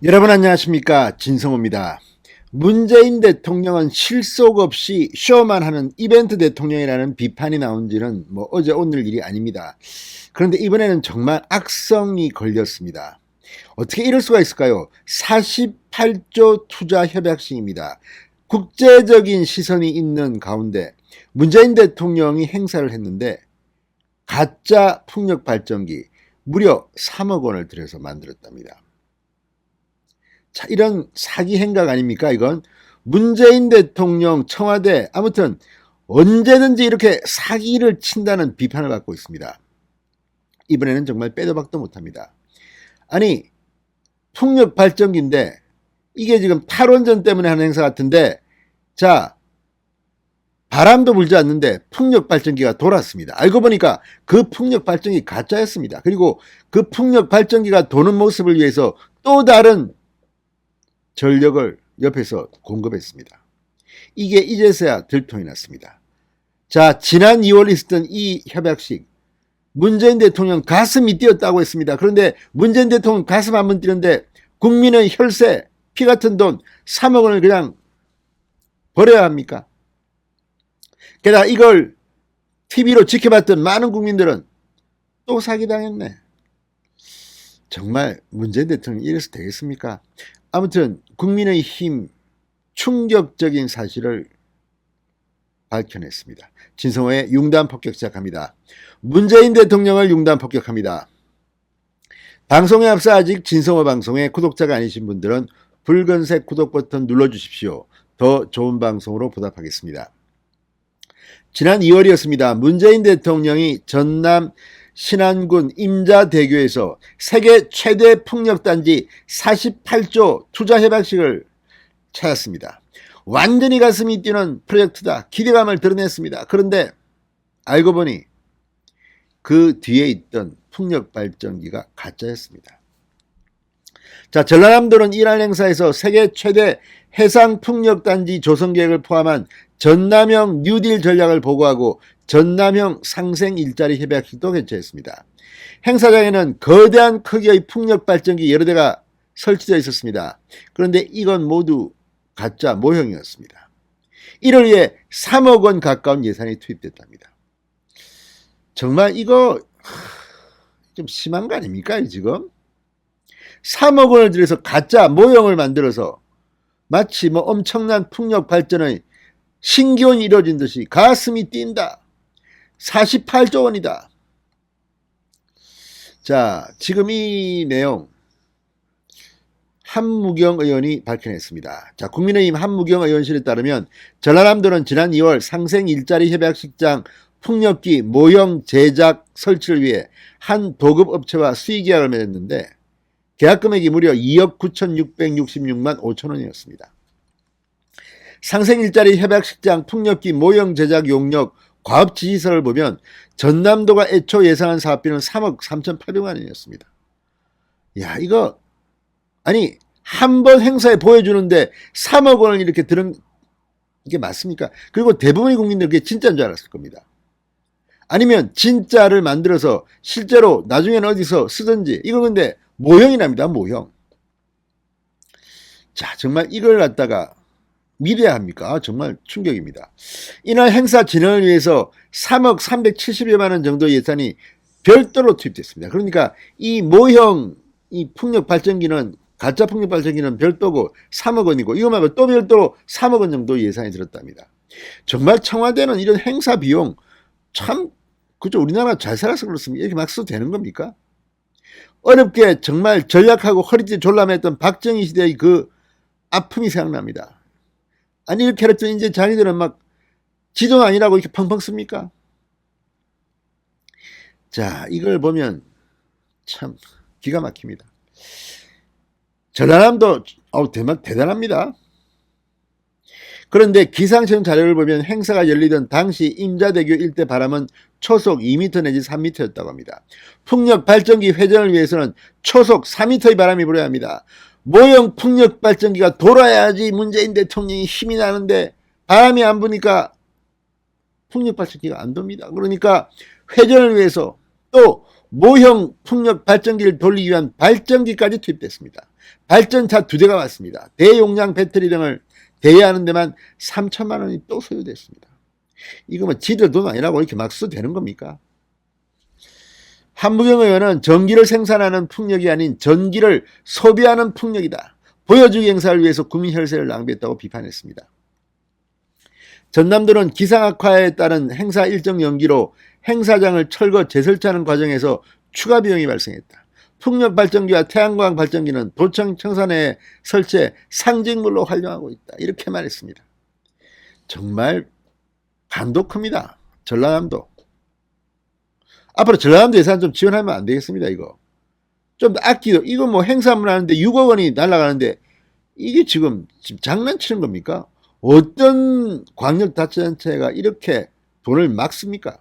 여러분 안녕하십니까, 진성호입니다. 문재인 대통령은 실속 없이 쇼만 하는 이벤트 대통령이라는 비판이 나온 지는 어제 오늘 일이 아닙니다. 그런데 이번에는 정말 악성이 걸렸습니다. 어떻게 이럴 수가 있을까요? 48조 투자 협약식입니다. 국제적인 시선이 있는 가운데 문재인 대통령이 행사를 했는데 가짜 풍력 발전기 무려 3억 원을 들여서 만들었답니다. 자, 이런 사기 행각 아닙니까? 이건 문재인 대통령, 청와대, 아무튼 언제든지 이렇게 사기를 친다는 비판을 받고 있습니다. 이번에는 정말 빼도 박도 못합니다. 아니, 풍력 발전기인데 이게 지금 탈원전 때문에 하는 행사 같은데, 자, 바람도 불지 않는데 풍력 발전기가 돌았습니다. 알고 보니까 그 풍력 발전기 가짜였습니다. 그리고 그 풍력 발전기가 도는 모습을 위해서 또 다른 전력을 옆에서 공급했습니다. 이게 이제서야 들통이 났습니다. 자, 지난 2월 있었던 이 협약식, 문재인 대통령 가슴이 뛰었다고 했습니다. 그런데 문재인 대통령 가슴 한번 뛰는데 국민의 혈세, 피 같은 돈 3억 원을 그냥 버려야 합니까? 게다가 이걸 TV로 지켜봤던 많은 국민들은 또 사기당했네. 정말 문재인 대통령이 이래서 되겠습니까? 아무튼 국민의힘 충격적인 사실을 밝혀냈습니다. 진성호의 융단 폭격 시작합니다. 문재인 대통령을 융단 폭격합니다. 방송에 앞서 아직 진성호 방송의 구독자가 아니신 분들은 붉은색 구독 버튼 눌러주십시오. 더 좋은 방송으로 보답하겠습니다. 지난 2월이었습니다. 문재인 대통령이 전남 신안군 임자대교에서 세계 최대 풍력단지 48조 투자협약식을 찾았습니다. 완전히 가슴이 뛰는 프로젝트다. 기대감을 드러냈습니다. 그런데 알고 보니 그 뒤에 있던 풍력발전기가 가짜였습니다. 자, 전라남도는 이날 행사에서 세계 최대 해상풍력단지 조성계획을 포함한 전남형 뉴딜 전략을 보고하고 전남형 상생 일자리 협약식도 개최했습니다. 행사장에는 거대한 크기의 풍력발전기 여러 대가 설치되어 있었습니다. 그런데 이건 모두 가짜 모형이었습니다. 이를 위해 3억 원 가까운 예산이 투입됐답니다. 정말 이거 좀 심한 거 아닙니까, 지금? 3억 원을 들여서 가짜 모형을 만들어서 마치 엄청난 풍력 발전의 신기원이 이루어진 듯이 가슴이 뛴다. 48조 원이다. 자, 지금 이 내용 한무경 의원이 밝혀냈습니다. 자, 국민의힘 한무경 의원실에 따르면 전라남도는 지난 2월 상생 일자리 협약식장 풍력기 모형 제작 설치를 위해 한 도급 업체와 수의계약을 맺었는데 계약 금액이 무려 2억 9,666만 5천 원이었습니다. 상생 일자리 협약식장 풍력기 모형 제작 용역 과업 지시서를 보면 전남도가 애초 예상한 사업비는 3억 3,800만 원이었습니다. 야, 이거 아니 한 번 행사에 보여주는데 3억 원을 이렇게 들은 이게 맞습니까? 그리고 대부분의 국민들 그게 진짜인 줄 알았을 겁니다. 아니면 진짜를 만들어서 실제로 나중에는 어디서 쓰든지. 이거 근데 모형이랍니다. 모형. 자, 정말 이걸 갖다가 믿어야 합니까? 정말 충격입니다. 이날 행사 진행을 위해서 3억 370여만 원 정도 예산이 별도로 투입됐습니다. 그러니까 이 모형 이 풍력 발전기는 가짜 풍력 발전기는 별도고 3억 원이고 이거 말고 또 별도로 3억 원 정도 예산이 들었답니다. 정말 청와대는 이런 행사 비용 참 그죠? 우리나라 잘 살아서 그렇습니다. 이렇게 막 써도 되는 겁니까? 어렵게 정말 전략하고 허리띠 졸라맸던 박정희 시대의 그 아픔이 생각납니다. 아니 이렇게 했더니 이제 자기들은 막 지돈 아니라고 이렇게 펑펑 씁니까? 자, 이걸 보면 참 기가 막힙니다. 전라남도 대단합니다. 그런데 기상청 자료를 보면 행사가 열리던 당시 임자대교 일대 바람은 초속 2m 내지 3m였다고 합니다. 풍력 발전기 회전을 위해서는 초속 4m의 바람이 불어야 합니다. 모형 풍력 발전기가 돌아야지 문재인 대통령이 힘이 나는데 바람이 안 부니까 풍력 발전기가 안 돕니다. 그러니까 회전을 위해서 또 모형 풍력 발전기를 돌리기 위한 발전기까지 투입됐습니다. 발전차 2대가 왔습니다. 대용량 배터리 등을 대여하는 데만 3천만 원이 또 소요됐습니다. 이거 뭐 지들 돈 아니라고 이렇게 막 써도 되는 겁니까? 한무경 의원은 전기를 생산하는 풍력이 아닌 전기를 소비하는 풍력이다. 보여주기 행사를 위해서 국민 혈세를 낭비했다고 비판했습니다. 전남도는 기상악화에 따른 행사 일정 연기로 행사장을 철거 재설치하는 과정에서 추가 비용이 발생했다. 풍력발전기와 태양광 발전기는 도청 청산에 설치해 상징물로 활용하고 있다. 이렇게 말했습니다. 정말 간도 큽니다. 전라남도. 앞으로 전라남도 예산 좀 지원하면 안 되겠습니다. 이거 좀 아끼도 이거 뭐 행사만 하는데 6억 원이 날아가는데 이게 지금 장난치는 겁니까? 어떤 광역자치단체가 이렇게 돈을 막 씁니까?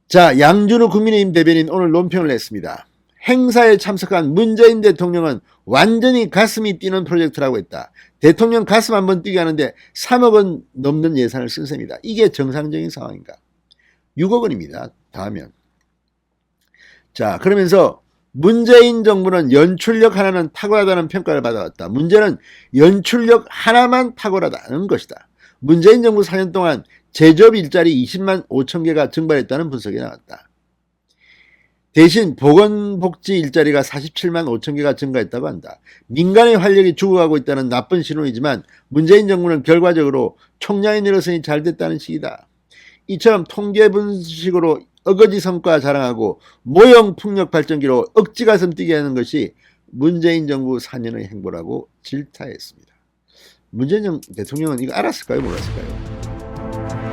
자, 양준우 국민의힘 대변인 오늘 논평을 냈습니다. 행사에 참석한 문재인 대통령은 완전히 가슴이 뛰는 프로젝트라고 했다. 대통령 가슴 한번 뛰게 하는데 3억 원 넘는 예산을 쓴 셈이다. 이게 정상적인 상황인가? 6억 원입니다. 다 하면. 자, 그러면서 문재인 정부는 연출력 하나는 탁월하다는 평가를 받아왔다. 문제는 연출력 하나만 탁월하다는 것이다. 문재인 정부 4년 동안 제조업 일자리 20만 5천 개가 증발했다는 분석이 나왔다. 대신 보건복지 일자리가 47만 5천 개가 증가했다고 한다. 민간의 활력이 죽어가고 있다는 나쁜 신호이지만 문재인 정부는 결과적으로 총량이 늘었으니 잘 됐다는 식이다. 이처럼 통계 분식으로 어거지 성과 자랑하고 모형 풍력 발전기로 억지 가슴 뛰게 하는 것이 문재인 정부 4년의 행보라고 질타했습니다. 문재인 대통령은 이거 알았을까요? 몰랐을까요?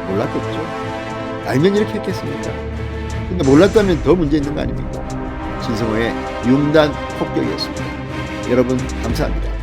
몰랐겠죠. 알면 이렇게 했겠습니까? 근데 몰랐다면 더 문제 있는 거 아닙니까? 진성호의 융단 폭격이었습니다. 여러분 감사합니다.